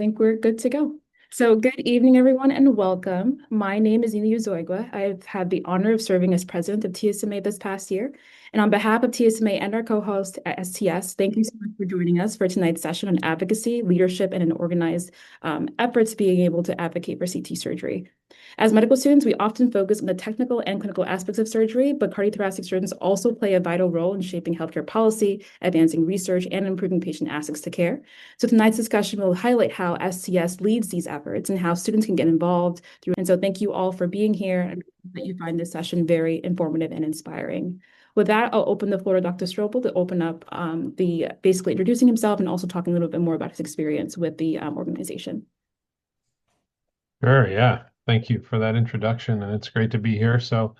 Think we're good to go. So, good evening, everyone, and welcome. My name is Nina Uzoigwa. I've had the honor of serving as president of TSMA this past year. And on behalf of TSMA and our co-host at STS, thank you so much for joining us for tonight's session on advocacy, leadership, and an organized efforts being able to advocate for CT surgery. As medical students, we often focus on the technical and clinical aspects of surgery, but cardiothoracic surgeons also play a vital role in shaping healthcare policy, advancing research, and improving patient access to care. So tonight's discussion will highlight how STS leads these efforts and how students can get involved through. And so thank you all for being here and that you find this session very informative and inspiring. With that, I'll open the floor to Dr. Strobel to open up the basically introducing himself and also talking a little bit more about his experience with the organization. Sure, yeah. Thank you for that introduction, and it's great to be here. So,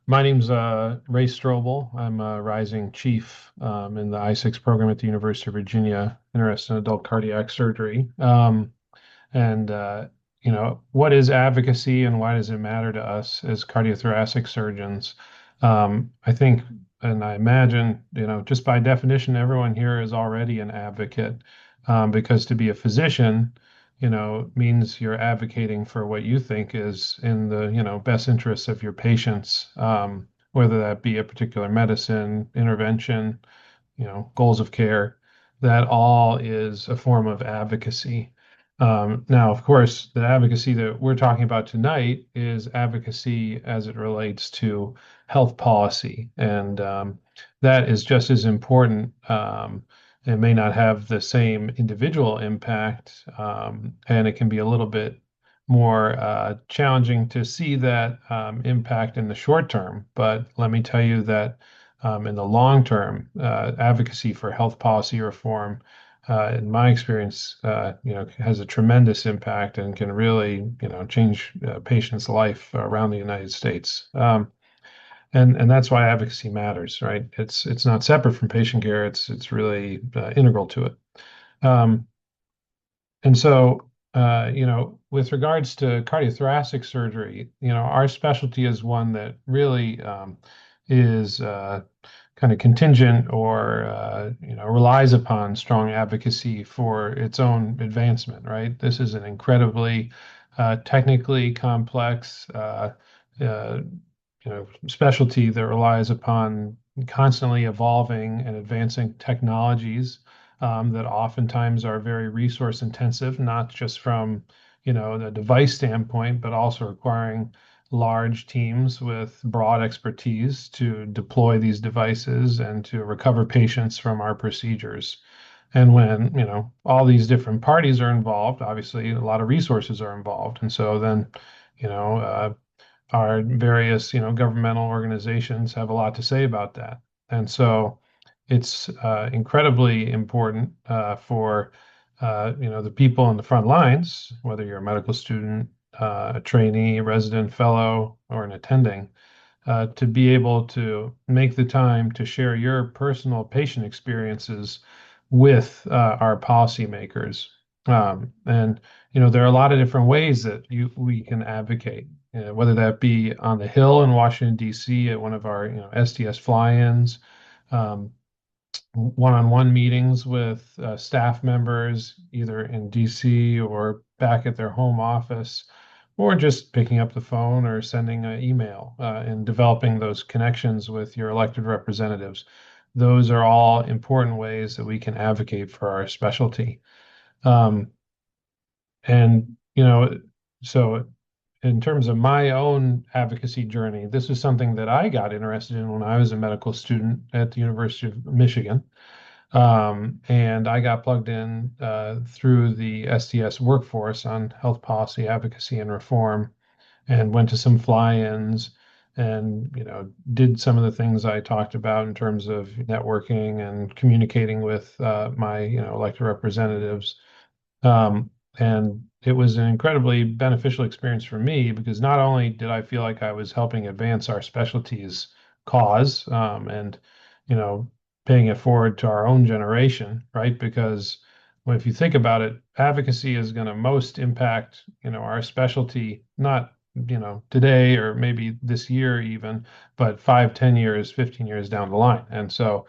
my name's Ray Strobel. I'm a rising chief in the I6 program at the University of Virginia, interested in adult cardiac surgery. And what is advocacy and why does it matter to us as cardiothoracic surgeons? I think, and I imagine, just by definition, everyone here is already an advocate because to be a physician, means you're advocating for what you think is in the, best interests of your patients, whether that be a particular medicine, intervention, goals of care. That all is a form of advocacy. Now, of course, the advocacy that we're talking about tonight is advocacy as it relates to health policy, and that is just as important. It may not have the same individual impact, and it can be a little bit more challenging to see that impact in the short term. But let me tell you that in the long term, advocacy for health policy reform, in my experience, has a tremendous impact and can really, change a patient's life around the United States. And that's why advocacy matters, right? It's not separate from patient care. It's really integral to it. Um, and so, with regards to cardiothoracic surgery, our specialty is one that really is kind of contingent or relies upon strong advocacy for its own advancement, right? This is an incredibly technically complex specialty that relies upon constantly evolving and advancing technologies that oftentimes are very resource intensive, not just from, the device standpoint, but also requiring large teams with broad expertise to deploy these devices and to recover patients from our procedures. And when, all these different parties are involved, obviously a lot of resources are involved. And so then, you know, uh, our various, governmental organizations have a lot to say about that. And so it's incredibly important for, the people in the front lines, whether you're a medical student, a trainee, resident, fellow, or an attending, to be able to make the time to share your personal patient experiences with our policymakers. And there are a lot of different ways that we can advocate, whether that be on the Hill in Washington, D.C. at one of our STS fly-ins, um, one-on-one meetings with staff members, either in DC or back at their home office, or just picking up the phone or sending an email and developing those connections with your elected representatives. Those are all important ways that we can advocate for our specialty. Um, and, so in terms of my own advocacy journey, this is something that I got interested in when I was a medical student at the University of Michigan. And I got plugged in through the STS workforce on health policy, advocacy, and reform, and went to some fly-ins and did some of the things I talked about in terms of networking and communicating with my elected representatives. And it was an incredibly beneficial experience for me because not only did I feel like I was helping advance our specialty's cause, and you know paying it forward to our own generation, right? Because well, if you think about it, advocacy is going to most impact our specialty, not today or maybe this year even, but 5, 10 years, 15 years down the line. And so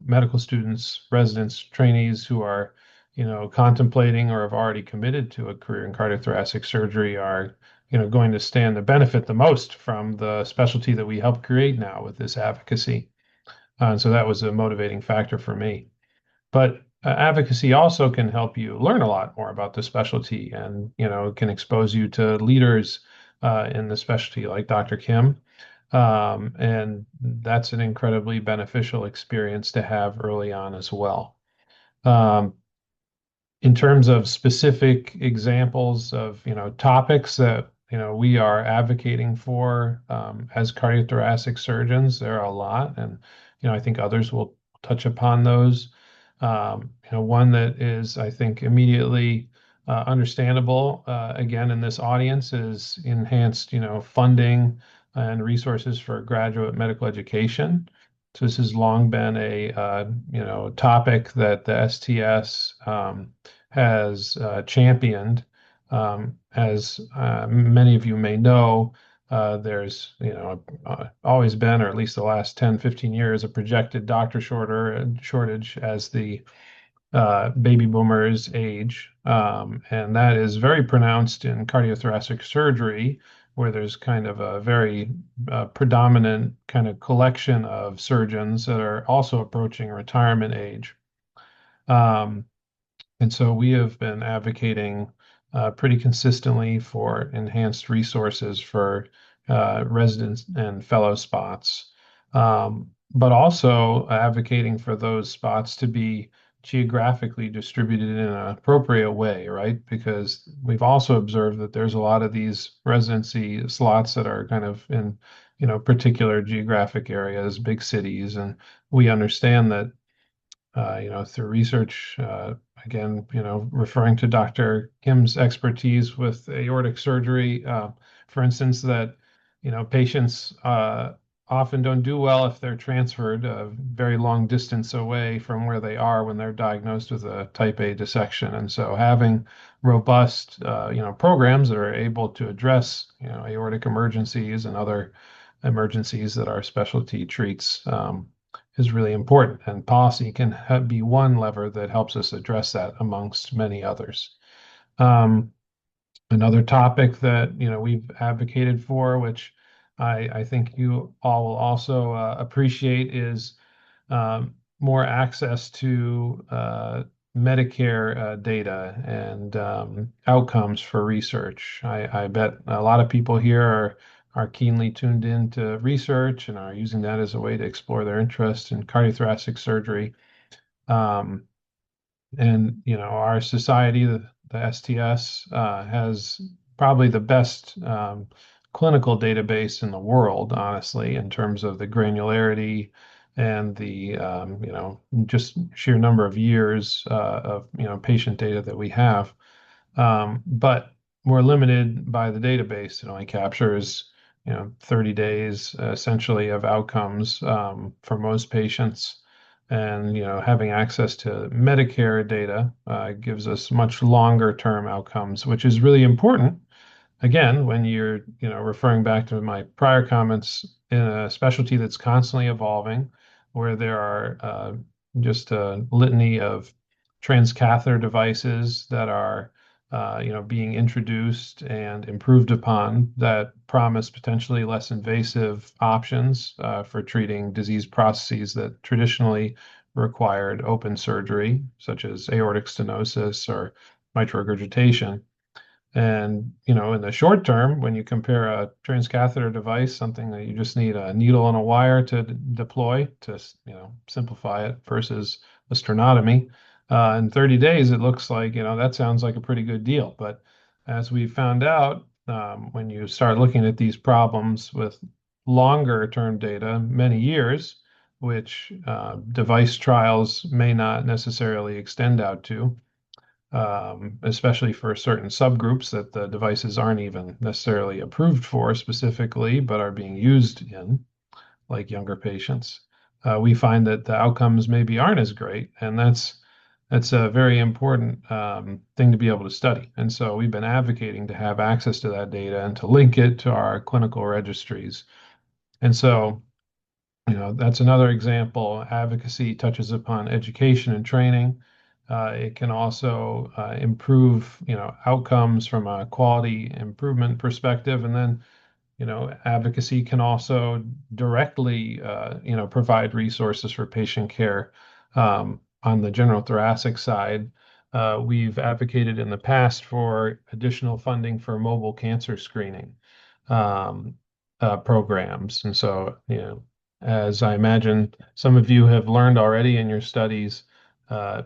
medical students, residents, trainees who are contemplating or have already committed to a career in cardiothoracic surgery are, going to stand to benefit the most from the specialty that we help create now with this advocacy. And so that was a motivating factor for me. But advocacy also can help you learn a lot more about the specialty, and can expose you to leaders in the specialty like Dr. Kim. And that's an incredibly beneficial experience to have early on as well. Um, in terms of specific examples of topics that we are advocating for as cardiothoracic surgeons, there are a lot, and I think others will touch upon those. One that is, I think, immediately understandable again in this audience is enhanced funding and resources for graduate medical education. So this has long been a topic that the STS has championed. As many of you may know, there's always been, or at least the last 10, 15 years, a projected doctor shortage as the baby boomers age. And that is very pronounced in cardiothoracic surgery, where there's kind of a very predominant kind of collection of surgeons that are also approaching retirement age. Um, and so we have been advocating pretty consistently for enhanced resources for residents and fellow spots, but also advocating for those spots to be geographically distributed in an appropriate way, right? Because we've also observed that there's a lot of these residency slots that are kind of in, particular geographic areas, big cities, and we understand that through research, again, referring to Dr. Kim's expertise with aortic surgery, for instance, that, patients often don't do well if they're transferred a very long distance away from where they are when they're diagnosed with a type A dissection. And so having robust, programs that are able to address, aortic emergencies and other emergencies that our specialty treats, is really important, and policy can be one lever that helps us address that amongst many others. Um, Another topic that we've advocated for, which I think you all will also appreciate, is more access to Medicare data and outcomes for research. I bet a lot of people here are keenly tuned into research and are using that as a way to explore their interest in cardiothoracic surgery. Um, and our society, the STS, has probably the best clinical database in the world, honestly, in terms of the granularity and the just sheer number of years of patient data that we have. But we're limited by the database. It only captures 30 days essentially of outcomes for most patients. And having access to Medicare data gives us much longer term outcomes, which is really important. Again, when you're referring back to my prior comments, in a specialty that's constantly evolving, where there are just a litany of transcatheter devices that are being introduced and improved upon that promise potentially less invasive options for treating disease processes that traditionally required open surgery, such as aortic stenosis or mitral regurgitation. And, in the short term, when you compare a transcatheter device, something that you just need a needle and a wire to deploy to, simplify it, versus a sternotomy, in 30 days, it looks like, that sounds like a pretty good deal. But as we found out, when you start looking at these problems with longer term data, many years, which device trials may not necessarily extend out to, especially for certain subgroups that the devices aren't even necessarily approved for specifically, but are being used in, like younger patients. We find that the outcomes maybe aren't as great, and that's a very important thing to be able to study. And so we've been advocating to have access to that data and to link it to our clinical registries. And so, that's another example. Advocacy touches upon education and training. It can also improve, outcomes from a quality improvement perspective. And then, advocacy can also directly, provide resources for patient care. On the general thoracic side, we've advocated in the past for additional funding for mobile cancer screening um, programs. And so, as I imagine some of you have learned already in your studies,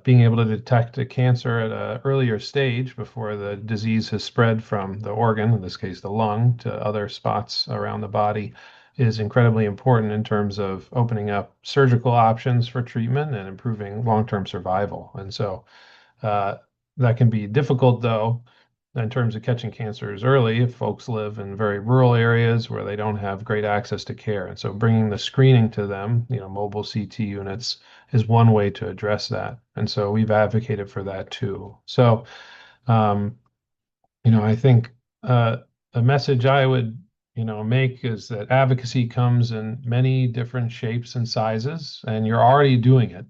being able to detect a cancer at an earlier stage before the disease has spread from the organ, in this case the lung, to other spots around the body is incredibly important in terms of opening up surgical options for treatment and improving long-term survival. And so uh, that can be difficult, though, in terms of catching cancers early if folks live in very rural areas where they don't have great access to care. And so bringing the screening to them, mobile CT units is one way to address that. And so we've advocated for that too. So, um, I think uh, a message I would, make is that advocacy comes in many different shapes and sizes, and you're already doing it.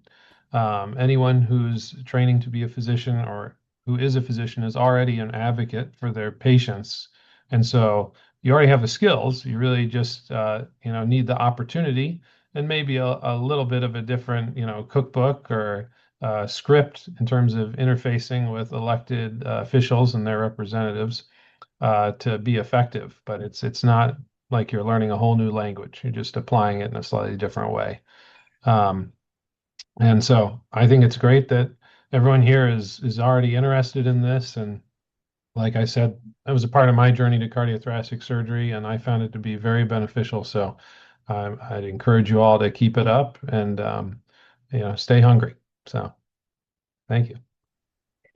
Anyone who's training to be a physician or who is a physician is already an advocate for their patients. And so you already have the skills. You really just, need the opportunity and maybe a little bit of a different, cookbook or script in terms of interfacing with elected officials and their representatives to be effective. But it's not like you're learning a whole new language. You're just applying it in a slightly different way. Um, and so I think it's great that everyone here is already interested in this. And like I said, that was a part of my journey to cardiothoracic surgery, and I found it to be very beneficial. So I'd encourage you all to keep it up and stay hungry. So thank you.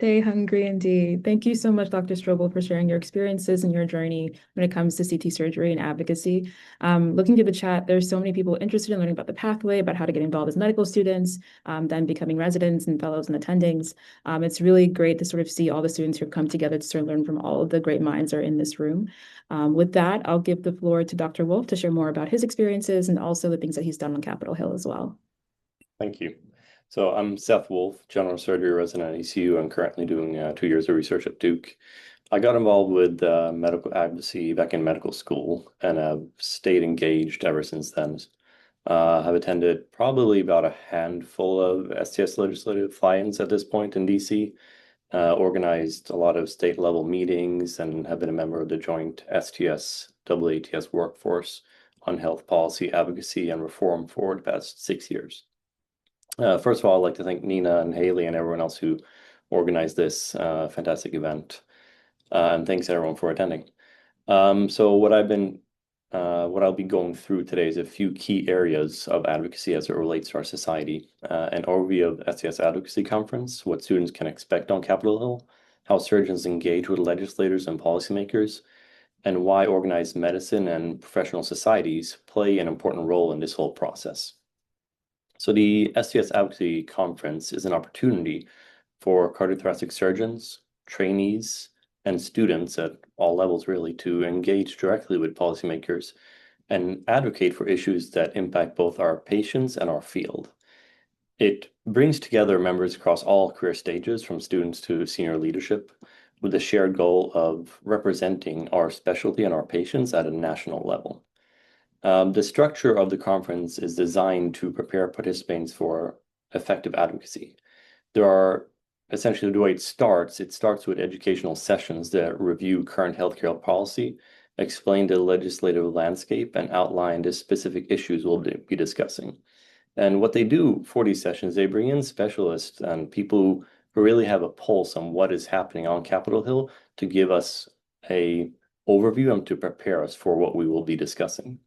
Stay hungry indeed. Thank you so much, Dr. Strobel, for sharing your experiences and your journey when it comes to CT surgery and advocacy. Looking through the chat, there's so many people interested in learning about the pathway, about how to get involved as medical students, then becoming residents and fellows and attendings. It's really great to sort of see all the students who have come together to sort of learn from all of the great minds that are in this room. With that, I'll give the floor to Dr. Wolf to share more about his experiences and also the things that he's done on Capitol Hill as well. Thank you. So I'm Seth Wolf, general surgery resident at ECU. I'm currently doing 2 years of research at Duke. I got involved with medical advocacy back in medical school and have stayed engaged ever since then. I've attended probably about a handful of STS legislative fly-ins at this point in DC, organized a lot of state level meetings, and have been a member of the joint STS-AATS workforce on health policy, advocacy, and reform for the past 6 years. First of all, I'd like to thank Nina and Haley and everyone else who organized this fantastic event. And thanks everyone for attending. So what I'll be going through today is a few key areas of advocacy as it relates to our society. An overview of the STS Advocacy Conference, what students can expect on Capitol Hill, how surgeons engage with legislators and policymakers, and why organized medicine and professional societies play an important role in this whole process. So the STS Advocacy Conference is an opportunity for cardiothoracic surgeons, trainees, and students at all levels really to engage directly with policymakers and advocate for issues that impact both our patients and our field. It brings together members across all career stages, from students to senior leadership, with the shared goal of representing our specialty and our patients at a national level. The structure of the conference is designed to prepare participants for effective advocacy. There are essentially the way it starts with educational sessions that review current healthcare policy, explain the legislative landscape, and outline the specific issues we'll be discussing. And what they do for these sessions, they bring in specialists and people who really have a pulse on what is happening on Capitol Hill to give us an overview and to prepare us for what we will be discussing.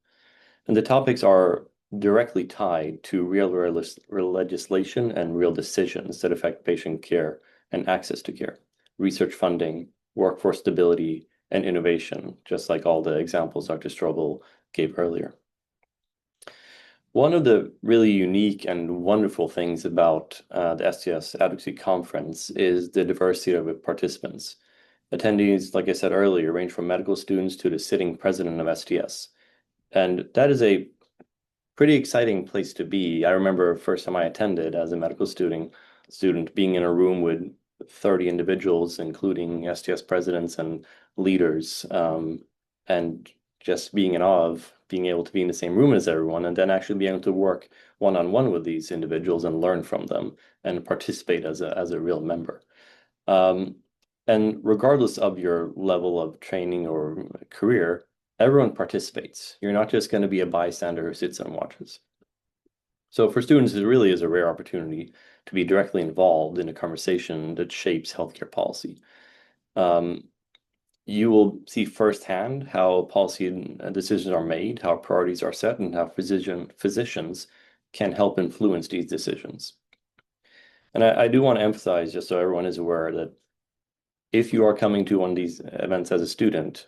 And the topics are directly tied to real legislation and real decisions that affect patient care and access to care, research funding, workforce stability, and innovation, just like all the examples Dr. Strobel gave earlier. One of the really unique and wonderful things about the STS Advocacy Conference is the diversity of its participants. Attendees, like I said earlier, range from medical students to the sitting president of STS. And that is a pretty exciting place to be. I remember first time I attended as a medical student student being in a room with 30 individuals, including STS presidents and leaders, and just being in awe of being able to be in the same room as everyone, and then actually being able to work one-on-one with these individuals and learn from them and participate as a real member. And regardless of your level of training or career, everyone participates. You're not just going to be a bystander who sits and watches. So for students, it really is a rare opportunity to be directly involved in a conversation that shapes healthcare policy. You will see firsthand how policy decisions are made, how priorities are set, and how physicians can help influence these decisions. And I do want to emphasize, just so everyone is aware, that if you are coming to one of these events as a student,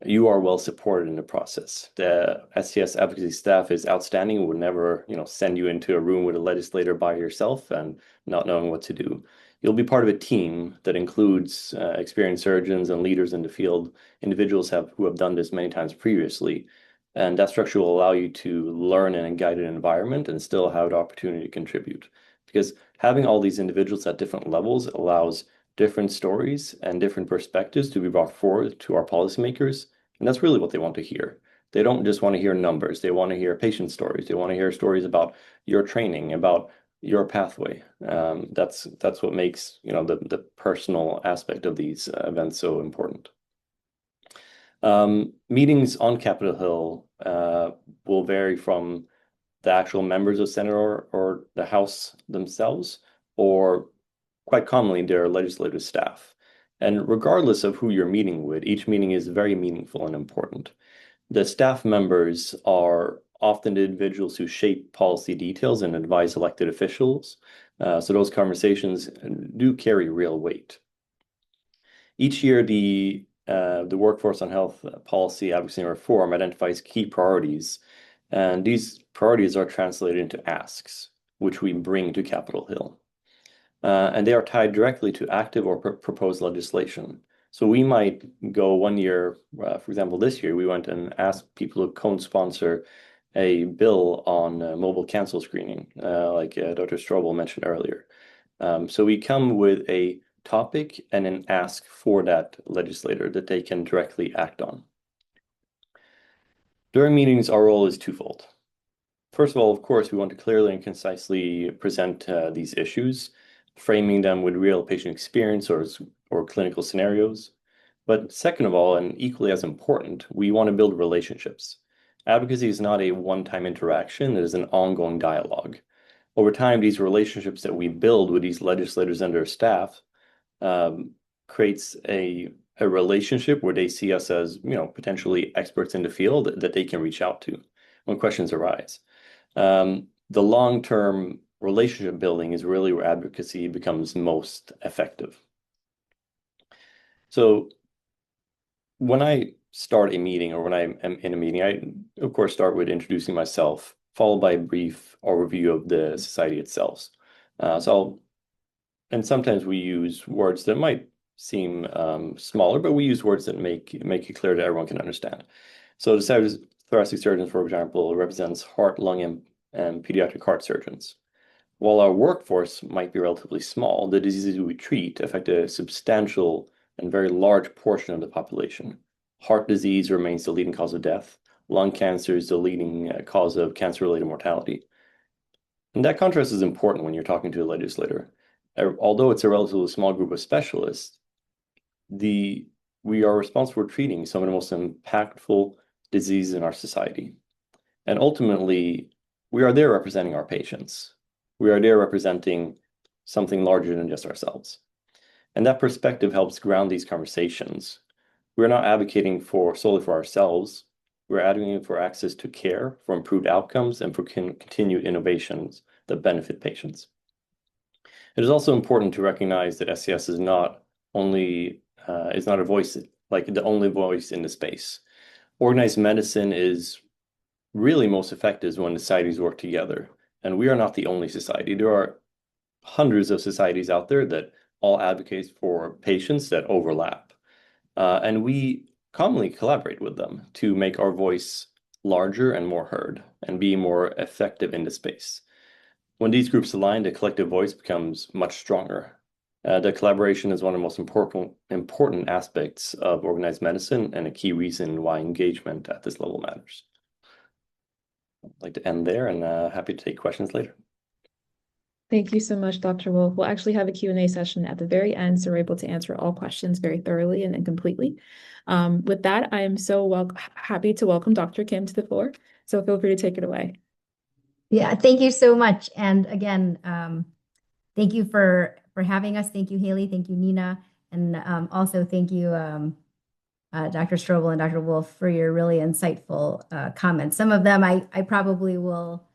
you are well supported in the process. The STS advocacy staff is outstanding. Would never, send you into a room with a legislator by yourself and not knowing what to do. You'll be part of a team that includes experienced surgeons and leaders in the field, individuals who have done this many times previously. And that structure will allow you to learn in a guided environment and still have the opportunity to contribute. Because having all these individuals at different levels allows different stories and different perspectives to be brought forward to our policymakers. And that's really what they want to hear. They don't just want to hear numbers. They want to hear patient stories. They want to hear stories about your training, about your pathway. That's what makes the personal aspect of these events so important. Meetings on Capitol Hill will vary from the actual members of Senate or the House themselves, or quite commonly their legislative staff. And regardless of who you're meeting with, each meeting is very meaningful and important. The staff members are often the individuals who shape policy details and advise elected officials. So those conversations do carry real weight. Each year, the Workforce on Health Policy, Advocacy, and Reform identifies key priorities, and these priorities are translated into asks, which we bring to Capitol Hill. And they are tied directly to active or proposed legislation. So we might go one year, for example, this year, we went and asked people to co-sponsor a bill on mobile cancer screening, like Dr. Strobel mentioned earlier. So we come with a topic and an ask for that legislator that they can directly act on. During meetings, our role is twofold. First of all, of course, we want to clearly and concisely present these issues, framing them with real patient experience or clinical scenarios. But second of all, and equally as important, we want to build relationships. Advocacy is not a one-time interaction, it is an ongoing dialogue. Over time, these relationships that we build with these legislators and their staff creates a relationship where they see us as, potentially experts in the field that they can reach out to when questions arise. The long-term relationship building is really where advocacy becomes most effective. So when I start a meeting or when I am in a meeting, I, of course, start with introducing myself, followed by a brief overview of the society itself. And sometimes we use words that might seem smaller, but we use words that make it clear that everyone can understand. So the Society of Thoracic Surgeons, for example, represents heart, lung, and pediatric heart surgeons. While our workforce might be relatively small, the diseases we treat affect a substantial and very large portion of the population. Heart disease remains the leading cause of death. Lung cancer is the leading cause of cancer-related mortality. And that contrast is important when you're talking to a legislator. Although it's a relatively small group of specialists, we are responsible for treating some of the most impactful diseases in our society. And ultimately, we are there representing our patients. We are there representing something larger than just ourselves. And that perspective helps ground these conversations. We're not advocating solely for ourselves. We're advocating for access to care, for improved outcomes, and for continued innovations that benefit patients. It is also important to recognize that STS is not a voice, like the only voice in the space. Organized medicine is really most effective when the societies work together. And we are not the only society. There are hundreds of societies out there that all advocate for patients that overlap. And we commonly collaborate with them to make our voice larger and more heard and be more effective in the space. When these groups align, the collective voice becomes much stronger. The collaboration is one of the most important aspects of organized medicine and a key reason why engagement at this level matters. I'd like to end there and happy to take questions later. Thank you so much, Dr. Wolf. We'll actually have a Q&A session at the very end, so we're able to answer all questions very thoroughly and completely. With that, I am so happy to welcome Dr. Kim to the floor. So feel free to take it away. Yeah, thank you so much. And again, thank you for having us. Thank you, Haley. Thank you, Nina. And also thank you, Dr. Strobel and Dr. Wolf, for your really insightful comments. Some of them I probably will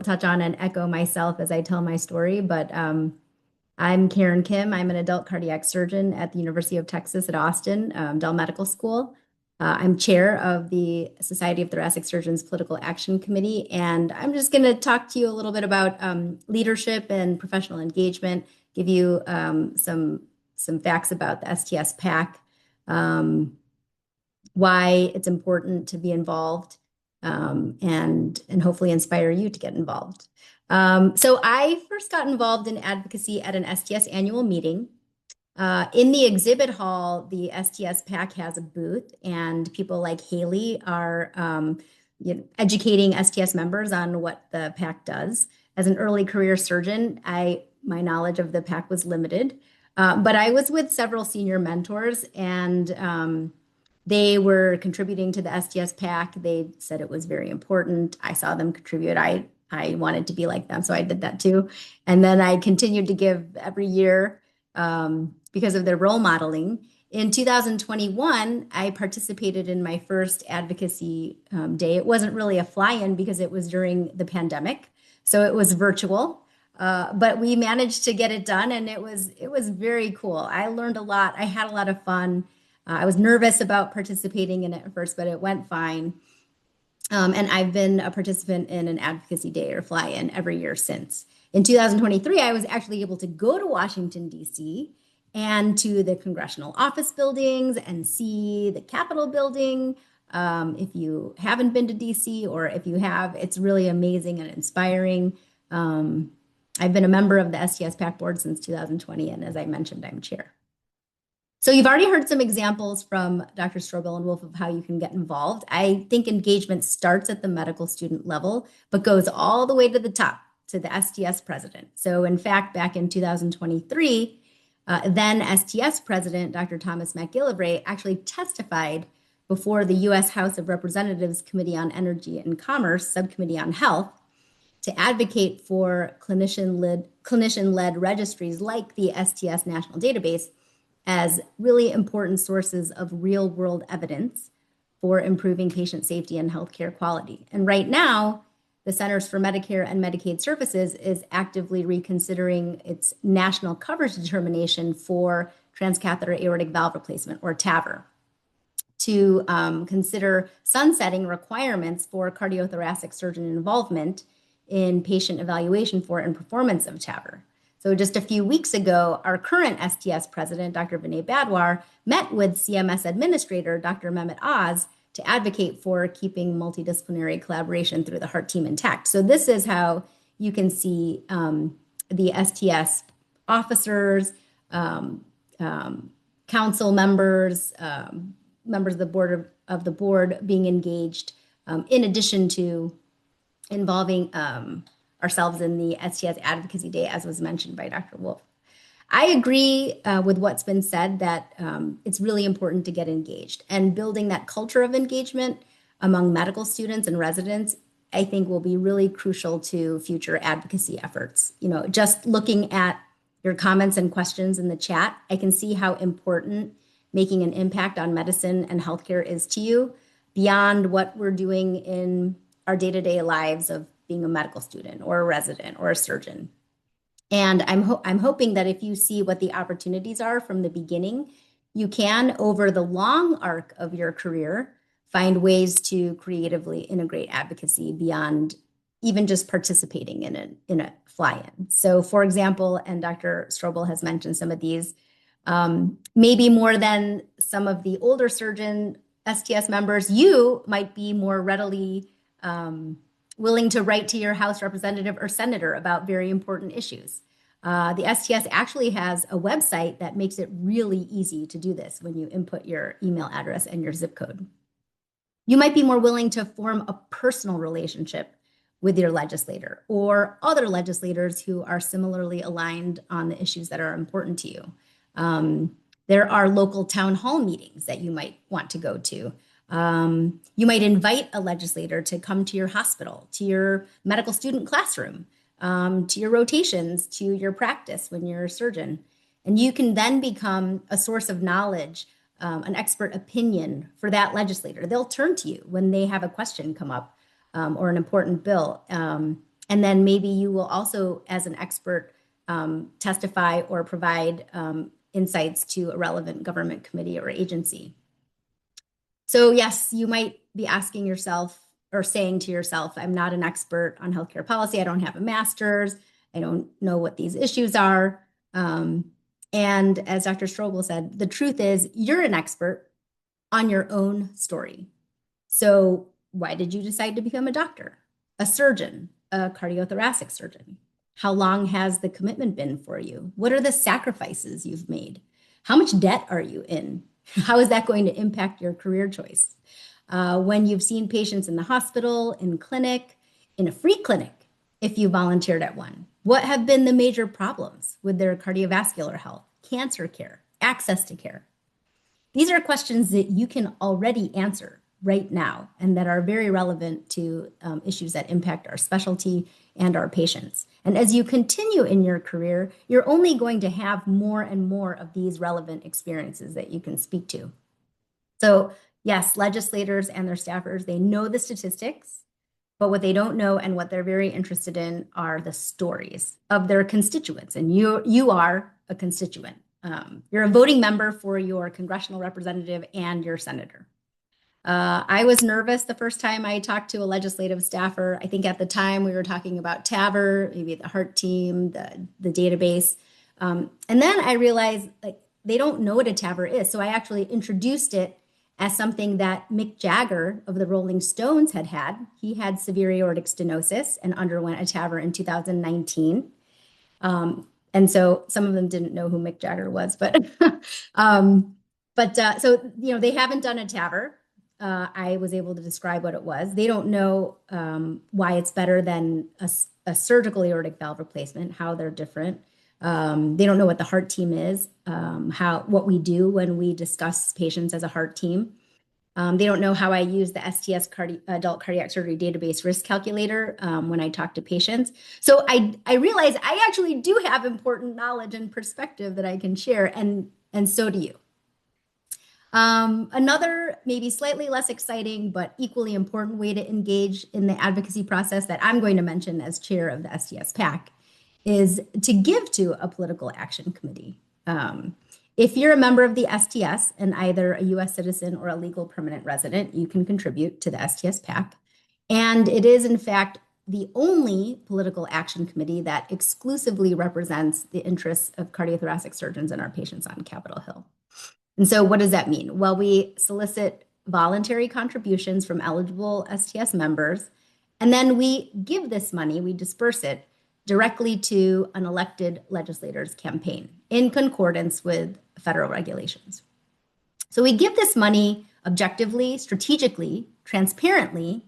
touch on and echo myself as I tell my story, but I'm Karen Kim. I'm an adult cardiac surgeon at the University of Texas at Austin, Dell Medical School. I'm chair of the Society of Thoracic Surgeons Political Action Committee, and I'm just going to talk to you a little bit about leadership and professional engagement, give you some facts about the STS PAC, why it's important to be involved, and hopefully inspire you to get involved. So I first got involved in advocacy at an STS annual meeting. In the exhibit hall, the STS PAC has a booth, and people like Haley are educating STS members on what the PAC does. As an early career surgeon, my knowledge of the PAC was limited, but I was with several senior mentors, and they were contributing to the STS PAC. They said it was very important. I saw them contribute. I wanted to be like them, so I did that too. And then I continued to give every year because of their role modeling. In 2021, I participated in my first advocacy day. It wasn't really a fly-in because it was during the pandemic, so it was virtual. But we managed to get it done, and it was very cool. I learned a lot. I had a lot of fun. I was nervous about participating in it at first, but it went fine. And I've been a participant in an advocacy day or fly-in every year since. In 2023, I was actually able to go to Washington, D.C. and to the congressional office buildings and see the Capitol building. If you haven't been to D.C. or if you have, it's really amazing and inspiring. I've been a member of the STS PAC board since 2020, and as I mentioned, I'm chair. So you've already heard some examples from Dr. Strobel and Wolf of how you can get involved. I think engagement starts at the medical student level, but goes all the way to the top, to the STS president. So in fact, back in 2023, then STS president, Dr. Thomas McGillivray, actually testified before the U.S. House of Representatives Committee on Energy and Commerce, Subcommittee on Health, to advocate for clinician-led registries like the STS National Database as really important sources of real-world evidence for improving patient safety and healthcare quality. And right now, the Centers for Medicare and Medicaid Services is actively reconsidering its national coverage determination for transcatheter aortic valve replacement, or TAVR, to consider sunsetting requirements for cardiothoracic surgeon involvement in patient evaluation for and performance of TAVR. So just a few weeks ago, our current STS president, Dr. Vinay Badwar, met with CMS administrator, Dr. Mehmet Oz, to advocate for keeping multidisciplinary collaboration through the heart team intact. So this is how you can see the STS officers, council members, members of the board being engaged, in addition to involving ourselves in the STS Advocacy Day, as was mentioned by Dr. Wolf. I agree with what's been said that it's really important to get engaged, and building that culture of engagement among medical students and residents, I think, will be really crucial to future advocacy efforts. You know, just looking at your comments and questions in the chat, I can see how important making an impact on medicine and healthcare is to you beyond what we're doing in our day-to-day lives of being a medical student or a resident or a surgeon. And I'm hoping that if you see what the opportunities are from the beginning, you can, over the long arc of your career, find ways to creatively integrate advocacy beyond even just participating in a fly-in. So for example, and Dr. Strobel has mentioned some of these, maybe more than some of the older surgeon STS members, you might be more readily willing to write to your House representative or senator about very important issues. The STS actually has a website that makes it really easy to do this when you input your email address and your zip code. You might be more willing to form a personal relationship with your legislator or other legislators who are similarly aligned on the issues that are important to you. There are local town hall meetings that you might want to go to. You might invite a legislator to come to your hospital, to your medical student classroom, to your rotations, to your practice when you're a surgeon. And you can then become a source of knowledge, an expert opinion for that legislator. They'll turn to you when they have a question come up or an important bill. And then maybe you will also, as an expert, testify or provide insights to a relevant government committee or agency. So yes, you might be asking yourself or saying to yourself, I'm not an expert on healthcare policy. I don't have a master's. I don't know what these issues are. And as Dr. Strobel said, the truth is you're an expert on your own story. So why did you decide to become a doctor, a surgeon, a cardiothoracic surgeon? How long has the commitment been for you? What are the sacrifices you've made? How much debt are you in? How is that going to impact your career choice? When you've seen patients in the hospital, in clinic, in a free clinic, if you volunteered at one, what have been the major problems with their cardiovascular health, cancer care, access to care? These are questions that you can already answer right now and that are very relevant to issues that impact our specialty and our patients. And as you continue in your career, you're only going to have more and more of these relevant experiences that you can speak to. So yes, legislators and their staffers, they know the statistics, but what they don't know and what they're very interested in are the stories of their constituents. And you are a constituent. You're a voting member for your congressional representative and your senator. I was nervous the first time I talked to a legislative staffer. I think at the time we were talking about TAVR, maybe the heart team, the database. And then I realized like they don't know what a TAVR is. So I actually introduced it as something that Mick Jagger of the Rolling Stones had had. He had severe aortic stenosis and underwent a TAVR in 2019. And so some of them didn't know who Mick Jagger was, but so you know they haven't done a TAVR. I was able to describe what it was. They don't know why it's better than a surgical aortic valve replacement, how they're different. They don't know what the heart team is, what we do when we discuss patients as a heart team. They don't know how I use the STS adult cardiac surgery database risk calculator when I talk to patients. So I realize I actually do have important knowledge and perspective that I can share, and so do you. Another maybe slightly less exciting but equally important way to engage in the advocacy process that I'm going to mention as chair of the STS PAC is to give to a political action committee. If you're a member of the STS and either a US citizen or a legal permanent resident, you can contribute to the STS PAC. And it is in fact the only political action committee that exclusively represents the interests of cardiothoracic surgeons and our patients on Capitol Hill. And so what does that mean? Well, we solicit voluntary contributions from eligible STS members, and then we give this money, we disperse it directly to an elected legislator's campaign in concordance with federal regulations. So we give this money objectively, strategically, transparently,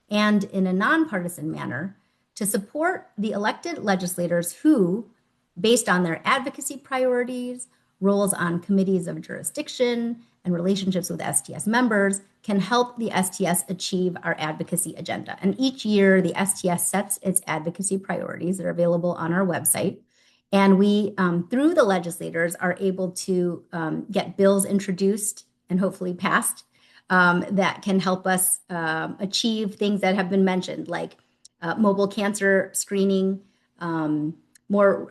and in a nonpartisan manner to support the elected legislators who, based on their advocacy priorities, roles on committees of jurisdiction, and relationships with STS members, can help the STS achieve our advocacy agenda. And each year, the STS sets its advocacy priorities that are available on our website. And we, through the legislators, are able to get bills introduced and hopefully passed that can help us achieve things that have been mentioned, like mobile cancer screening, more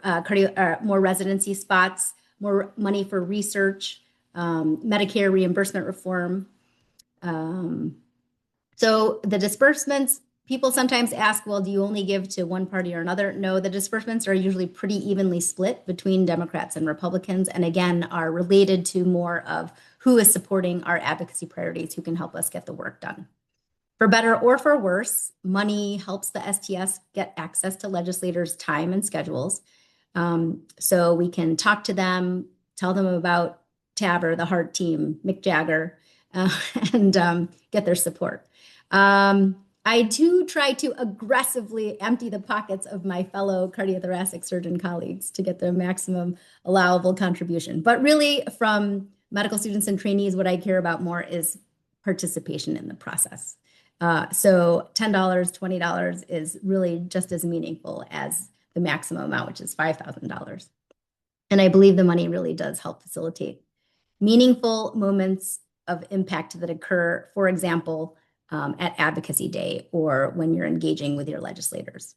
residency spots, more money for research, Medicare reimbursement reform. So the disbursements, people sometimes ask, well, do you only give to one party or another? No, the disbursements are usually pretty evenly split between Democrats and Republicans, and again, are related to more of who is supporting our advocacy priorities, who can help us get the work done. For better or for worse, money helps the STS get access to legislators' time and schedules. So we can talk to them, tell them about TAVR, the heart team, Mick Jagger, and get their support. I do try to aggressively empty the pockets of my fellow cardiothoracic surgeon colleagues to get the maximum allowable contribution. But really, from medical students and trainees, what I care about more is participation in the process. So $10, $20 is really just as meaningful as the maximum amount, which is $5,000. And I believe the money really does help facilitate meaningful moments of impact that occur, for example, at Advocacy Day or when you're engaging with your legislators.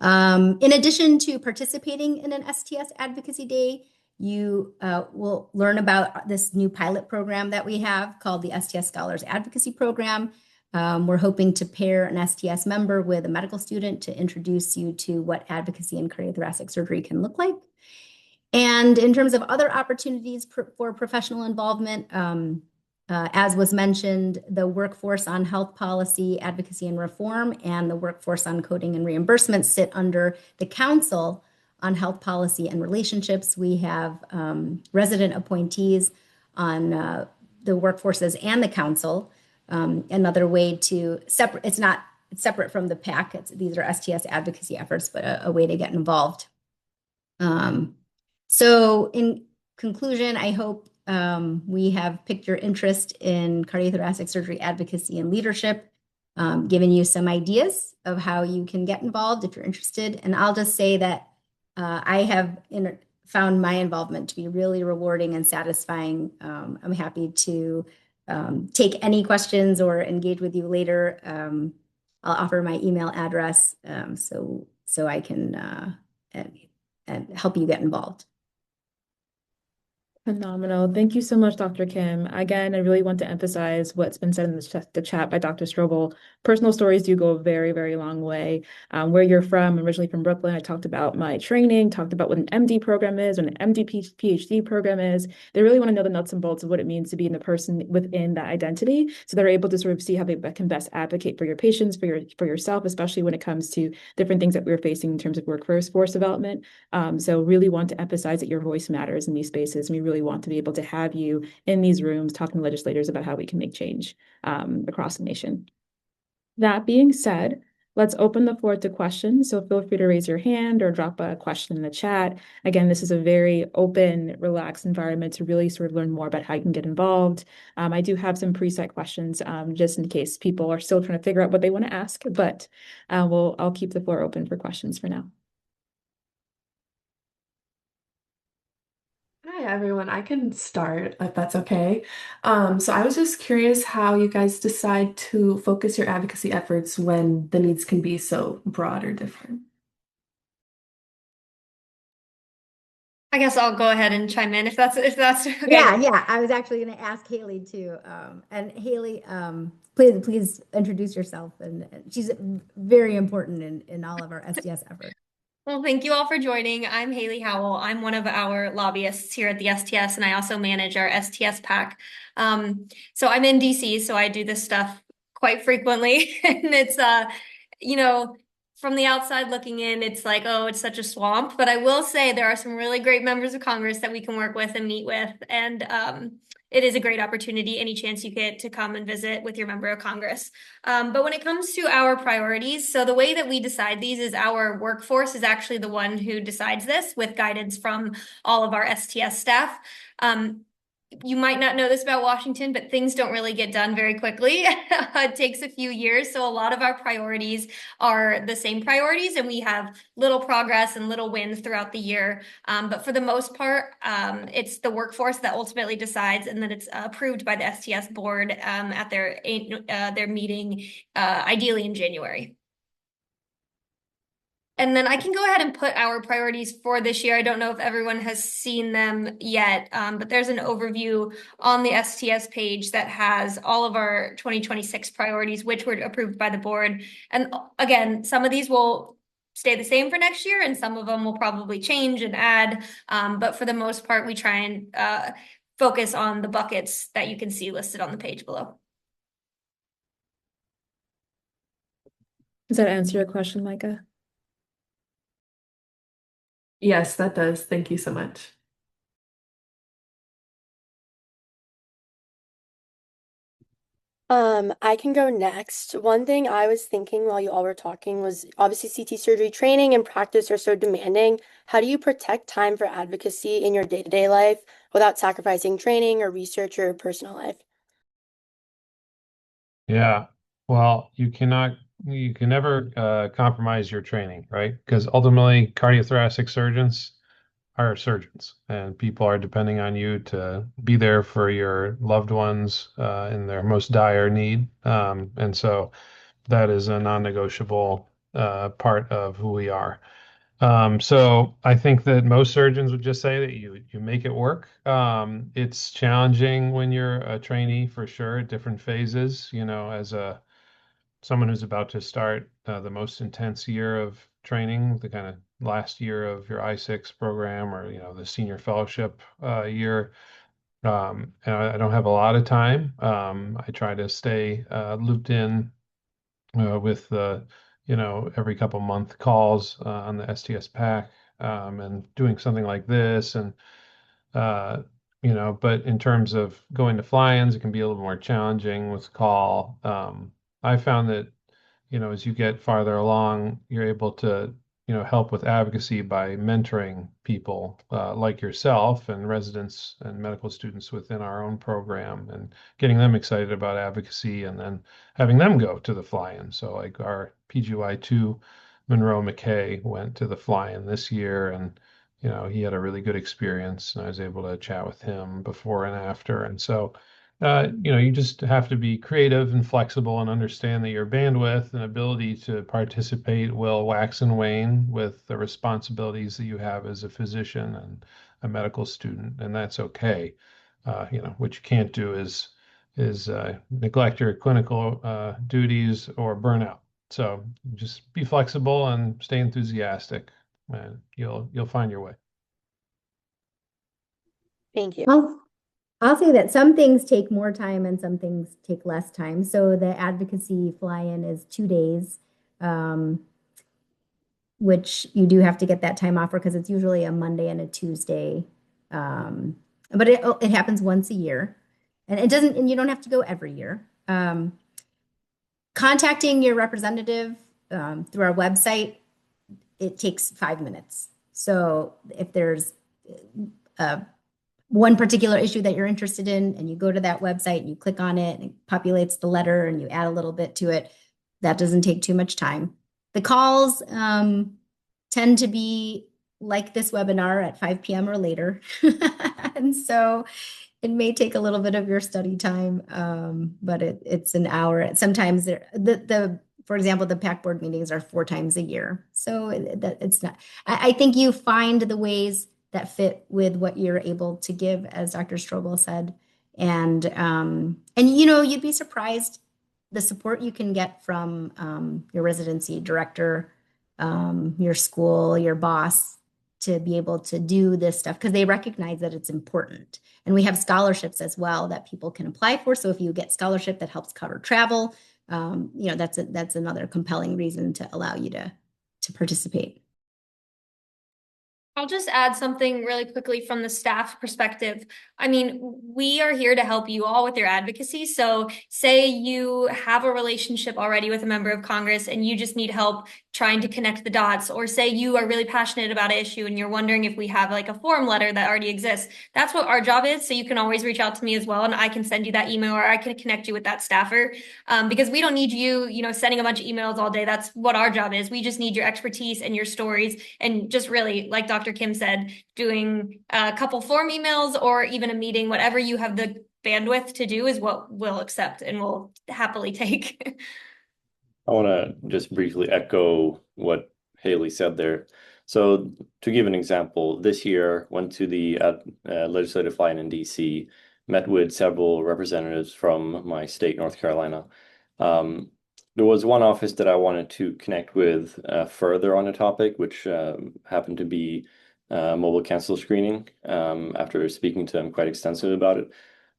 In addition to participating in an STS Advocacy Day, you will learn about this new pilot program that we have called the STS Scholars Advocacy Program. We're hoping to pair an STS member with a medical student to introduce you to what advocacy in cardiothoracic surgery can look like. And in terms of other opportunities for professional involvement, as was mentioned, the workforce on health policy, advocacy and reform, and the workforce on coding and reimbursement sit under the Council on Health Policy and Relationships. We have resident appointees on the workforces and the council. Another way to separate, it's separate from the PAC. These are STS advocacy efforts, but a way to get involved. So in conclusion, I hope we have piqued your interest in cardiothoracic surgery advocacy and leadership, given you some ideas of how you can get involved if you're interested. And I'll just say that I have found my involvement to be really rewarding and satisfying. I'm happy to take any questions or engage with you later. I'll offer my email address so I can and help you get involved. Phenomenal. Thank you so much, Dr. Kim. Again, I really want to emphasize what's been said in the chat by Dr. Strobel. Personal stories do go a very, very long way. Where you're from, originally from Brooklyn, I talked about my training, talked about what an MD program is, what an MD PhD program is. They really want to know the nuts and bolts of what it means to be in the person within that identity. So they're able to sort of see how they can best advocate for your patients, for yourself, especially when it comes to different things that we're facing in terms of workforce development. So really want to emphasize that your voice matters in these spaces. And we really want to be able to have you in these rooms talking to legislators about how we can make change across the nation. That being said, let's open the floor to questions. So feel free to raise your hand or drop a question in the chat. Again, this is a very open, relaxed environment to really sort of learn more about how you can get involved. I do have some preset questions just in case people are still trying to figure out what they want to ask, but I'll keep the floor open for questions for now. Hi, everyone. I can start if that's okay. So I was just curious how you guys decide to focus your advocacy efforts when the needs can be so broad or different. I guess I'll go ahead and chime in if that's okay. Yeah. I was actually going to ask Haley too. And Haley, please introduce yourself. And she's very important in all of our STS efforts. Well, thank you all for joining. I'm Haley Howell. I'm one of our lobbyists here at the STS, and I also manage our STS PAC. So I'm in DC, so I do this stuff quite frequently. And it's, from the outside looking in, it's like, oh, it's such a swamp. But I will say there are some really great members of Congress that we can work with and meet with. And it is a great opportunity any chance you get to come and visit with your member of Congress. But when it comes to our priorities, so the way that we decide these is our workforce is actually the one who decides this with guidance from all of our STS staff. You might not know this about Washington, but things don't really get done very quickly. It takes a few years. So a lot of our priorities are the same priorities, and we have little progress and little wins throughout the year. But for the most part, it's the workforce that ultimately decides, and then it's approved by the STS board at their meeting, ideally in January. And then I can go ahead and put our priorities for this year. I don't know if everyone has seen them yet, but there's an overview on the STS page that has all of our 2026 priorities, which were approved by the board. And again, some of these will stay the same for next year, and some of them will probably change and add. But for the most part, we try and focus on the buckets that you can see listed on the page below. Does that answer your question, Micah? Yes, that does. Thank you so much. I can go next. One thing I was thinking while you all were talking was obviously CT surgery training and practice are so demanding. How do you protect time for advocacy in your day-to-day life without sacrificing training or research or personal life? Yeah. Well, you can never compromise your training, right? Because ultimately, cardiothoracic surgeons are surgeons, and people are depending on you to be there for your loved ones in their most dire need. And so that is a non-negotiable part of who we are. So I think that most surgeons would just say that you make it work. It's challenging when you're a trainee for sure at different phases. You know, as a someone who's about to start the most intense year of training, the kind of last year of your I6 program, or the senior fellowship year. And I don't have a lot of time. I try to stay looped in with every couple month calls on the STS pack, and doing something like this. And uh, but in terms of going to fly-ins, it can be a little more challenging with call. I found that, as you get farther along, you're able to, help with advocacy by mentoring people like yourself and residents and medical students within our own program, and getting them excited about advocacy, and then having them go to the fly-in. So like our PGY2 Monroe McKay went to the fly-in this year, and he had a really good experience, and I was able to chat with him before and after. And so, you just have to be creative and flexible and understand that your bandwidth and ability to participate will wax and wane with the responsibilities that you have as a physician and a medical student, and that's okay. What you can't do is neglect your clinical duties or burnout. So just be flexible and stay enthusiastic, and you'll find your way. Thank you. I'll say that some things take more time and some things take less time. So the advocacy fly-in is 2 days, which you do have to get that time off for because it's usually a Monday and a Tuesday. But it happens once a year, and you don't have to go every year. Contacting your representative through our website, it takes 5 minutes. So if there's one particular issue that you're interested in, and you go to that website and you click on it and it populates the letter and you add a little bit to it, that doesn't take too much time. The calls tend to be like this webinar at 5 p.m. or later. And so it may take a little bit of your study time, but it's an hour. Sometimes for example, the PAC board meetings are 4 times a year. So it's not, I think you find the ways that fit with what you're able to give, as Dr. Strobel said. And you'd be surprised the support you can get from your residency director, your school, your boss, to be able to do this stuff because they recognize that it's important. And we have scholarships as well that people can apply for. So if you get scholarship that helps cover travel, that's another compelling reason to allow you to participate. I'll just add something really quickly from the staff perspective. I mean, we are here to help you all with your advocacy. So say you have a relationship already with a member of Congress and you just need help trying to connect the dots, or say you are really passionate about an issue and you're wondering if we have like a form letter that already exists. That's what our job is. So you can always reach out to me as well, and I can send you that email, or I can connect you with that staffer, because we don't need you, sending a bunch of emails all day. That's what our job is. We just need your expertise and your stories, and just really, like Dr. Kim said, doing a couple form emails or even a meeting, whatever you have the bandwidth to do is what we'll accept and we'll happily take. I want to just briefly echo what Haley said there. So to give an example, this year went to the legislative fly-in DC, met with several representatives from my state, North Carolina. There was one office that I wanted to connect with further on a topic, which happened to be mobile cancer screening, after speaking to them quite extensively about it.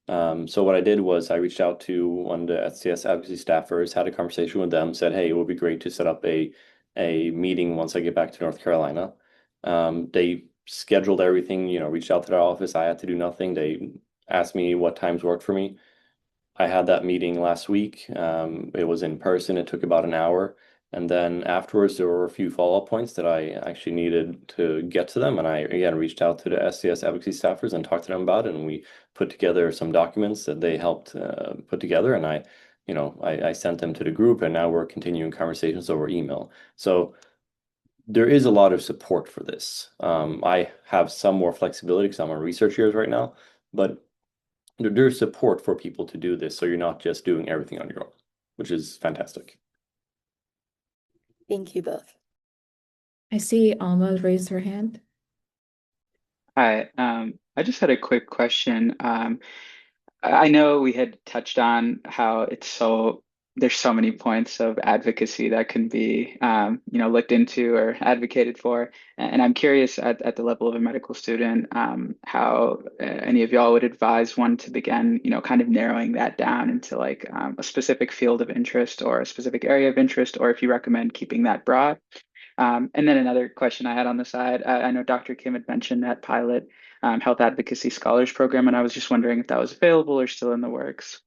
So what I did was I reached out to one of the STS advocacy staffers, had a conversation with them, said, hey, it would be great to set up a meeting once I get back to North Carolina. They scheduled everything, reached out to their office. I had to do nothing. They asked me what times worked for me. I had that meeting last week. It was in person. It took about an hour. And then afterwards, there were a few follow-up points that I actually needed to get to them. And I, again, reached out to the STS advocacy staffers and talked to them about it. And we put together some documents that they helped put together. And I sent them to the group. And now we're continuing conversations over email. So there is a lot of support for this. I have some more flexibility because I'm on research years right now. But there's support for people to do this, so you're not just doing everything on your own, which is fantastic. Thank you both. I see Alma raised her hand. Hi, I just had a quick question. I know we had touched on how there's so many points of advocacy that can be looked into or advocated for, and I'm curious at the level of a medical student how any of y'all would advise one to begin kind of narrowing that down into like a specific field of interest or a specific area of interest, or if you recommend keeping that broad. And then another question I had on the side, I know Dr. Kim had mentioned that pilot health advocacy scholars program, and I was just wondering if that was available or still in the works.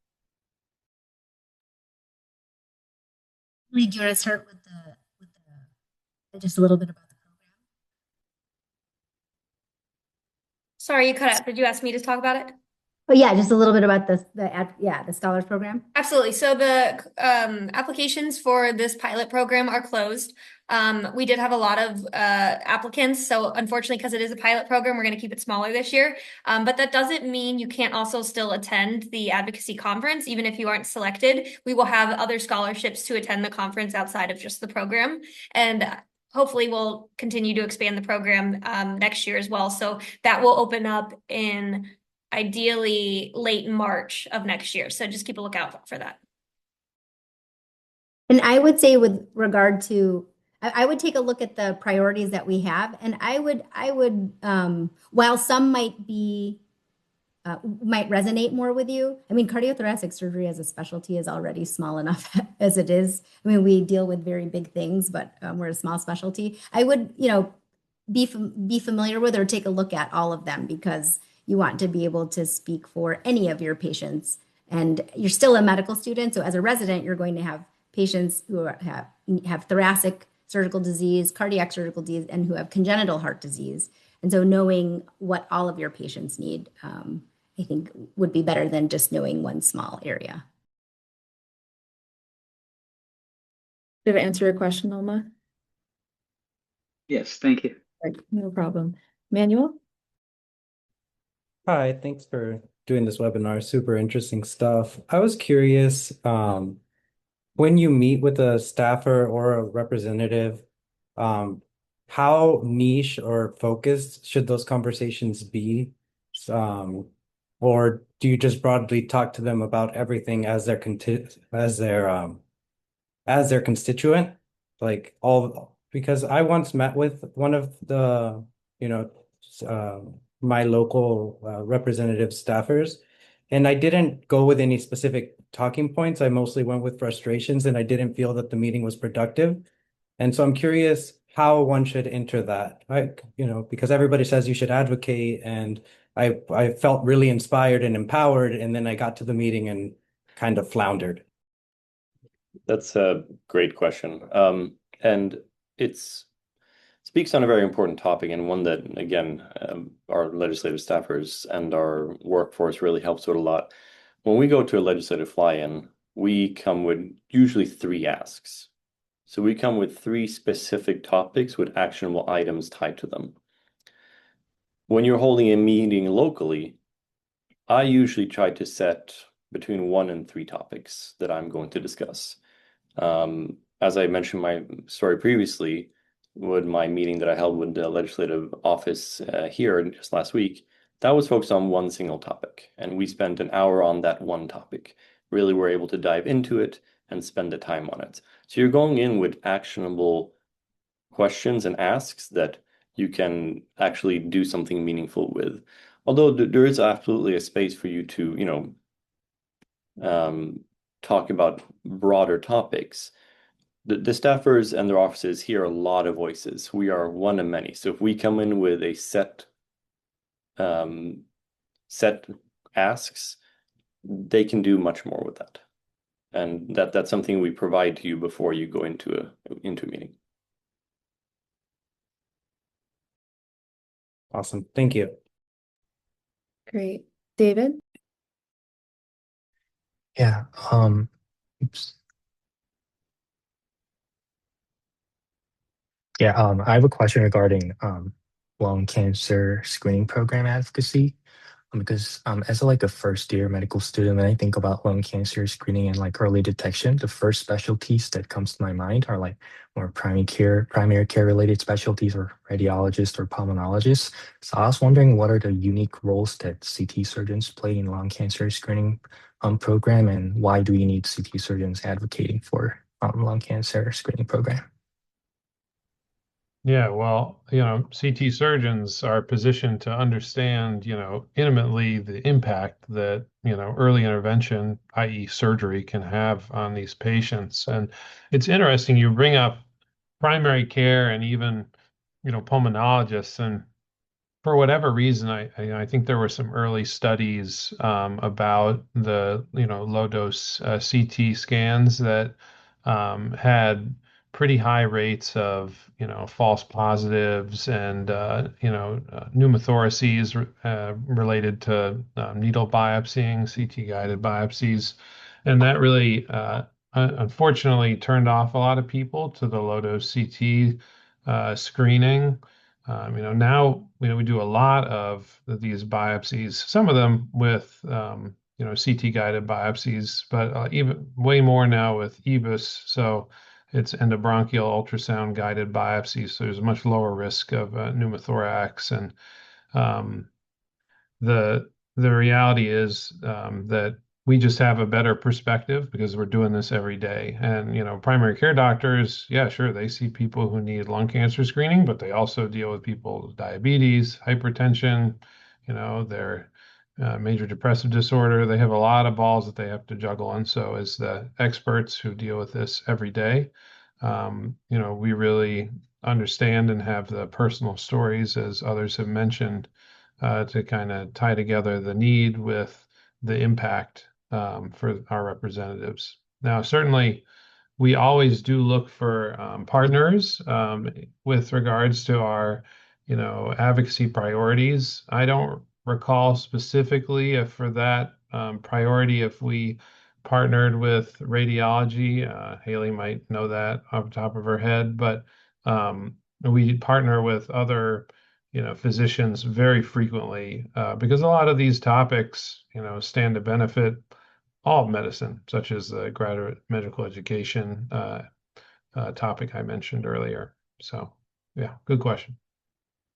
Do you want to start with just a little bit about the program? Sorry, you cut out. Did you ask me to talk about it? Oh yeah, just a little bit about the scholars program. Absolutely. So the applications for this pilot program are closed. We did have a lot of applicants. So unfortunately, because it is a pilot program, we're going to keep it smaller this year. But that doesn't mean you can't also still attend the advocacy conference, even if you aren't selected. We will have other scholarships to attend the conference outside of just the program. And hopefully we'll continue to expand the program next year as well. So that will open up in ideally late March of next year. So just keep a lookout for that. And I would say with regard to, I would take a look at the priorities that we have. And I would, while some might resonate more with you. I mean, cardiothoracic surgery as a specialty is already small enough as it is. I mean, we deal with very big things, but we're a small specialty. I would, be familiar with or take a look at all of them, because you want to be able to speak for any of your patients. And you're still a medical student. So as a resident, you're going to have patients who have thoracic surgical disease, cardiac surgical disease, and who have congenital heart disease. And so knowing what all of your patients need, I think would be better than just knowing one small area. Did I answer your question, Alma? Yes, thank you. No problem. Manuel? Hi, thanks for doing this webinar. Super interesting stuff. I was curious, when you meet with a staffer or a representative, how niche or focused should those conversations be? Or do you just broadly talk to them about everything as their constituent? Like because I once met with one of the, my local representative staffers, and I didn't go with any specific talking points. I mostly went with frustrations, and I didn't feel that the meeting was productive. And so I'm curious how one should enter that, because everybody says you should advocate, and I felt really inspired and empowered, and then I got to the meeting and kind of floundered. That's a great question. And it's speaks on a very important topic, and one that, again, our legislative staffers and our workforce really helps with a lot. When we go to a legislative fly-in, we come with usually 3 asks. So we come with 3 specific topics with actionable items tied to them. When you're holding a meeting locally, I usually try to set between 1 and 3 topics that I'm going to discuss. As I mentioned my story previously, with my meeting that I held with the legislative office here just last week, that was focused on one single topic. And we spent an hour on that one topic. Really were able to dive into it and spend the time on it. So you're going in with actionable questions and asks that you can actually do something meaningful with. Although there is absolutely a space for you to, talk about broader topics. The staffers and their offices hear a lot of voices. We are one of many. So if we come in with a set asks, they can do much more with that. And that's something we provide to you before you go into a meeting. Awesome. Thank you. Great. David? Yeah, oops. Yeah, I have a question regarding lung cancer screening program advocacy. Because as a first year medical student, when I think about lung cancer screening and early detection, the first specialties that comes to my mind are more primary care related specialties or radiologists or pulmonologists. So I was wondering what are the unique roles that CT surgeons play in lung cancer screening program, and why do you need CT surgeons advocating for lung cancer screening program? Yeah, well, CT surgeons are positioned to understand, intimately the impact that, early intervention, i.e. surgery, can have on these patients. And it's interesting, you bring up primary care and even, pulmonologists. And for whatever reason, I think there were some early studies about the low dose CT scans that had pretty high rates of false positives and pneumothoraces related to needle biopsying, CT guided biopsies, and that really unfortunately turned off a lot of people to the low dose CT screening. Now, we do a lot of these biopsies, some of them with, CT guided biopsies, but even way more now with EBUS. So it's endobronchial ultrasound guided biopsies. So there's a much lower risk of pneumothorax. And um, the reality is that we just have a better perspective because we're doing this every day. And primary care doctors, yeah, sure, they see people who need lung cancer screening, but they also deal with people with diabetes, hypertension, their major depressive disorder. They have a lot of balls that they have to juggle. And so, as the experts who deal with this every day, we really understand and have the personal stories, as others have mentioned, to kind of tie together the need with the impact for our representatives. Now, certainly, we always do look for partners with regards to our, advocacy priorities. I don't recall specifically if for that priority, if we partnered with radiology. Haley might know that off the top of her head, but we partner with other, physicians very frequently because a lot of these topics, stand to benefit all of medicine, such as the graduate medical education topic I mentioned earlier. So, yeah, good question.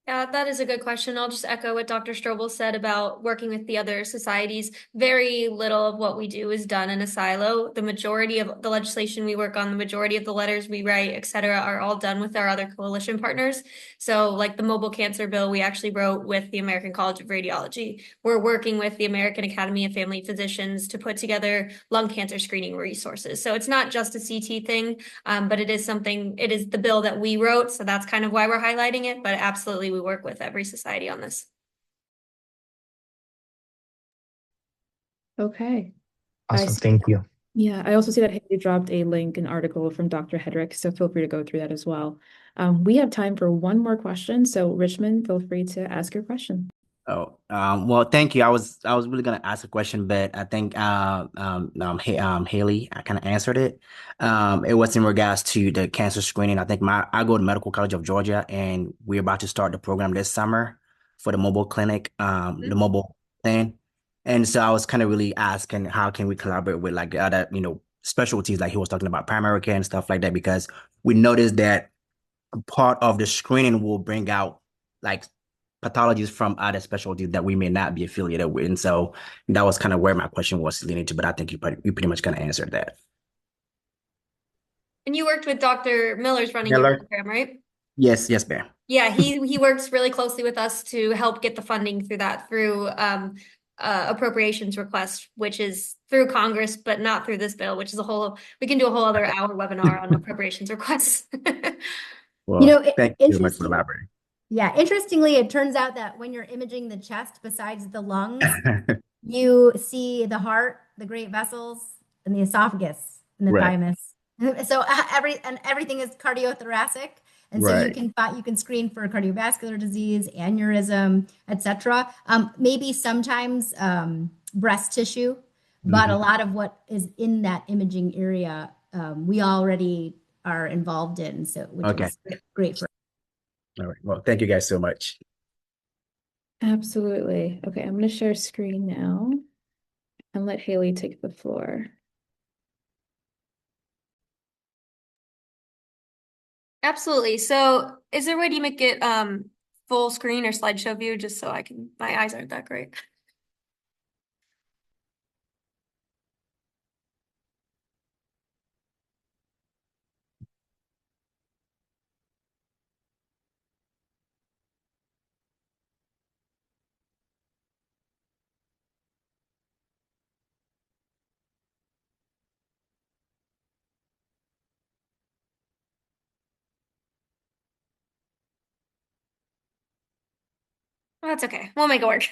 Yeah, that is a good question. I'll just echo what Dr. Strobel said about working with the other societies. Very little of what we do is done in a silo. The majority of the legislation we work on, the majority of the letters we write, et cetera, are all done with our other coalition partners. So like the mobile cancer bill, we actually wrote with the American College of Radiology. We're working with the American Academy of Family Physicians to put together lung cancer screening resources. So it's not just a CT thing, but it is the bill that we wrote. So that's kind of why we're highlighting it, but absolutely we work with every society on this. Okay. Awesome. Thank you. Yeah, I also see that Haley dropped a link, an article from Dr. Hedrick, so feel free to go through that as well. We have time for one more question, so Richmond, feel free to ask your question. Well, thank you. I was really gonna ask a question, but I think Haley kind of answered it. It was in regards to the cancer screening. I think I go to Medical College of Georgia, and we're about to start the program this summer for the mobile clinic, the mobile thing. And so I was kind of really asking how can we collaborate with the other, specialties like he was talking about primary care and stuff like that, because we noticed that part of the screening will bring out like pathologies from other specialties that we may not be affiliated with. And so that was kind of where my question was leaning to, but I think you pretty much kind of answered that. And you worked with Dr. Miller's running your Miller. program, right? Yes, yes, ma'am. Yeah, he works really closely with us to help get the funding through that through appropriations request, which is through Congress, but not through this bill, which is we can do a whole other hour webinar on appropriations requests. Well, thank you very much for Interesting. elaborating. Yeah, interestingly, it turns out that when you're imaging the chest, besides the lungs, you see the heart, the great vessels, and the esophagus and the Right, thymus. So everything is cardiothoracic, and so right. you can screen for cardiovascular disease, aneurysm, etc. Maybe sometimes breast tissue, but a Mhm. lot of what is in that imaging area we already are involved in, so which Okay. is great for. All right. Well, thank you guys so much. Absolutely. Okay, I'm going to share screen now and let Haley take the floor. Absolutely. So is there a way to make it full screen or slideshow view just so my eyes aren't that great? Well, that's okay. We'll make it work.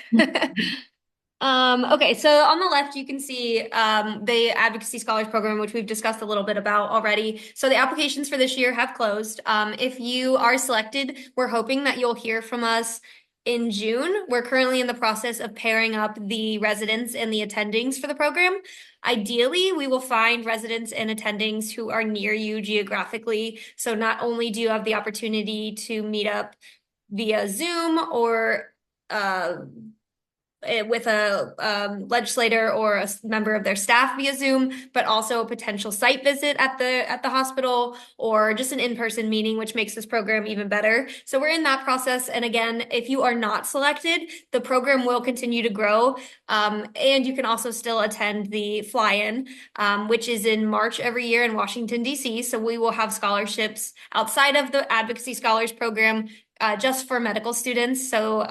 Okay, so on the left, you can see the Advocacy Scholars Program, which we've discussed a little bit about already. So the applications for this year have closed. If you are selected, we're hoping that you'll hear from us in June. We're currently in the process of pairing up the residents and the attendings for the program. Ideally, we will find residents and attendings who are near you geographically. So not only do you have the opportunity to meet up via Zoom or with a legislator or a member of their staff via Zoom, but also a potential site visit at the hospital or just an in-person meeting, which makes this program even better. So we're in that process. And again, if you are not selected, the program will continue to grow. And you can also still attend the fly-in, which is in March every year in Washington, D.C. So we will have scholarships outside of the Advocacy Scholars Program just for medical students. So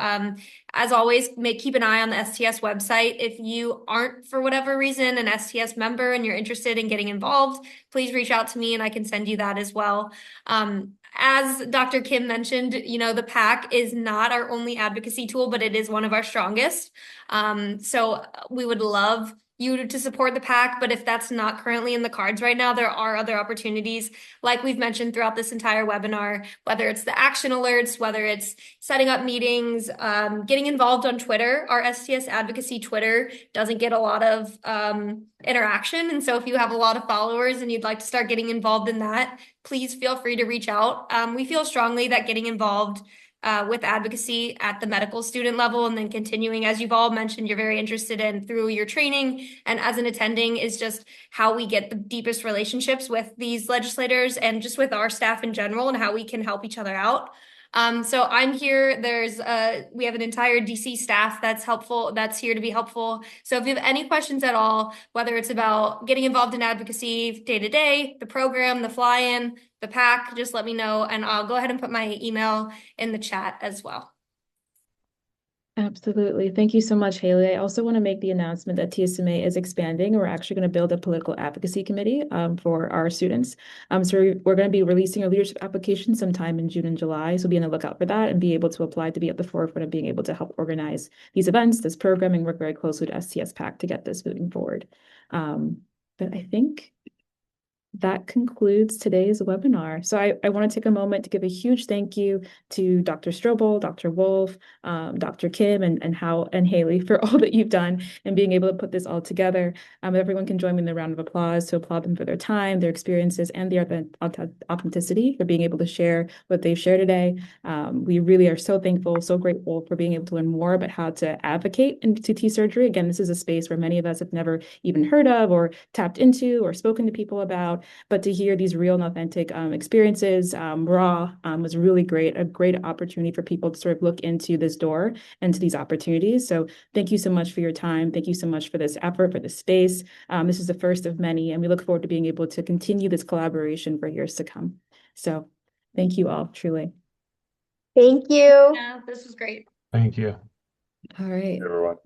as always, keep an eye on the STS website. If you aren't, for whatever reason, an STS member and you're interested in getting involved, please reach out to me and I can send you that as well. As Dr. Kim mentioned, the PAC is not our only advocacy tool, but it is one of our strongest. So we would love you to support the PAC, but if that's not currently in the cards right now, there are other opportunities, like we've mentioned throughout this entire webinar, whether it's the action alerts, whether it's setting up meetings, getting involved on Twitter. Our STS Advocacy Twitter doesn't get a lot of interaction. And so if you have a lot of followers and you'd like to start getting involved in that, please feel free to reach out. We feel strongly that getting involved with advocacy at the medical student level and then continuing, as you've all mentioned, you're very interested in through your training and as an attending, is just how we get the deepest relationships with these legislators and just with our staff in general and how we can help each other out. So I'm here. We have an entire DC staff that's here to be helpful. So if you have any questions at all, whether it's about getting involved in advocacy day to day, the program, the fly-in, the PAC, just let me know and I'll go ahead and put my email in the chat as well. Absolutely. Thank you so much, Haley. I also want to make the announcement that TSMA is expanding. We're actually going to build a political advocacy committee for our students. So we're going to be releasing our leadership application sometime in June and July. So be on the lookout for that and be able to apply to be at the forefront of being able to help organize these events, this programming, work very closely with STS PAC to get this moving forward. But I think that concludes today's webinar. So I want to take a moment to give a huge thank you to Dr. Strobel, Dr. Wolf, Dr. Kim, and Haley for all that you've done and being able to put this all together. Everyone can join me in the round of applause to applaud them for their time, their experiences, and their authenticity for being able to share what they've shared today. We really are so thankful, so grateful for being able to learn more about how to advocate in CT surgery. Again, this is a space where many of us have never even heard of or tapped into or spoken to people about. But to hear these real and authentic experiences raw was really great, a great opportunity for people to sort of look into this door and to these opportunities. So thank you so much for your time. Thank you so much for this effort, for this space. This is the first of many, and we look forward to being able to continue this collaboration for years to come. So thank you all, truly. Thank you. Yeah, this was great. Thank you. All right. Everyone.